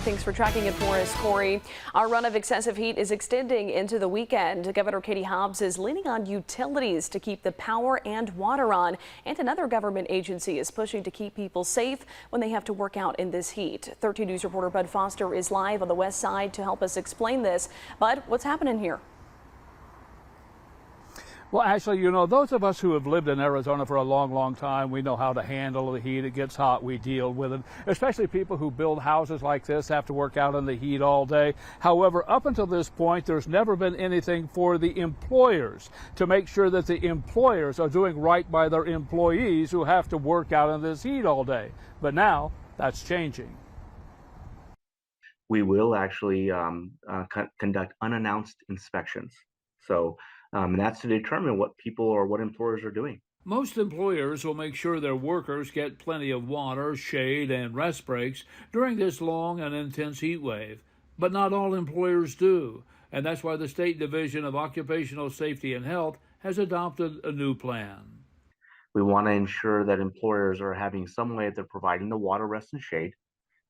Thanks for tracking it for us, Corey. Our run of excessive heat is extending into the weekend. Governor Katie Hobbs is leaning on utilities to keep the power and water on, and another government agency is pushing to keep people safe when they have to work out in this heat. 13 News reporter Bud Foster is live on the west side to help us explain this. Bud, what's happening here? Well, actually, you know, those of us who have lived in Arizona for a long time, we know how to handle the heat. It gets hot, we deal with it. Especially people who build houses like this have to work out in the heat all day. However, up until this point, there's never been anything for the employers to make sure that the employers are doing right by their employees who have to work out in this heat all day. But now that's changing. We will actually conduct unannounced inspections. And that's to determine what people or what employers are doing. Most employers will make sure their workers get plenty of water, shade, and rest breaks during this long and intense heat wave. But not all employers do, and that's why the State Division of Occupational Safety and Health has adopted a new plan. We want to ensure that employers are having some way that they're providing the water, rest, and shade,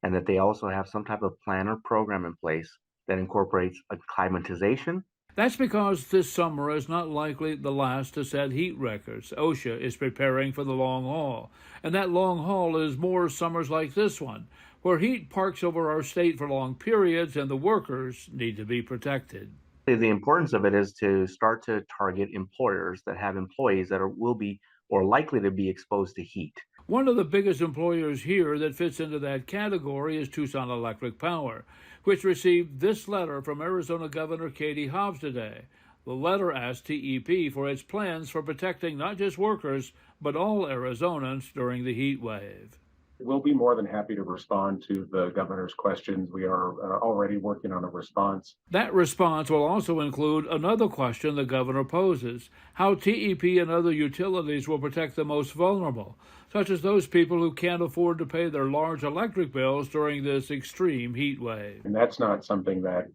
and that they also have some type of plan or program in place that incorporates acclimatization. That's because this summer is not likely the last to set heat records. OSHA is preparing for the long haul, and that long haul is more summers like this one, where heat parks over our state for long periods and the workers need to be protected. The importance of it is to start to target employers that have employees that will be or likely to be exposed to heat. One of the biggest employers here that fits into that category is Tucson Electric Power, which received this letter from Arizona Governor Katie Hobbs today. The letter asked TEP for its plans for protecting not just workers, but all Arizonans during the heat wave. We'll be more than happy to respond to the governor's questions. We are already working on a response. That response will also include another question the governor poses: how TEP and other utilities will protect the most vulnerable, such as those people who can't afford to pay their large electric bills during this extreme heat wave. And that's not something that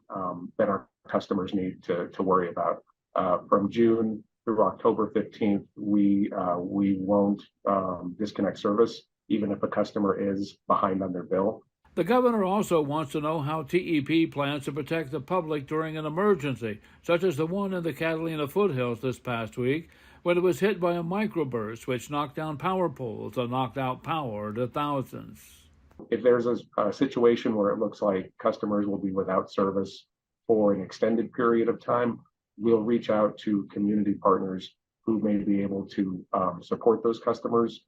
that our customers need to worry about. From June through October 15th, we won't disconnect service, even if a customer is behind on their bill. The governor also wants to know how TEP plans to protect the public during an emergency, such as the one in the Catalina foothills this past week, when it was hit by a microburst which knocked down power poles and knocked out power to thousands. If there's a situation where it looks like customers will be without service for an extended period of time, we'll reach out to community partners who may be able to support those customers.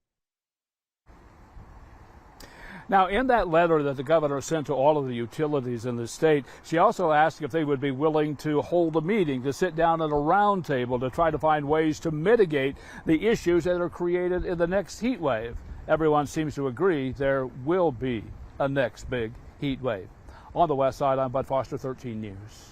Now, in that letter that the governor sent to all of the utilities in the state, she also asked if they would be willing to hold a meeting, to sit down at a round table to try to find ways to mitigate the issues that are created in the next heat wave. Everyone seems to agree there will be a next big heat wave. On the west side, I'm Bud Foster, 13 News.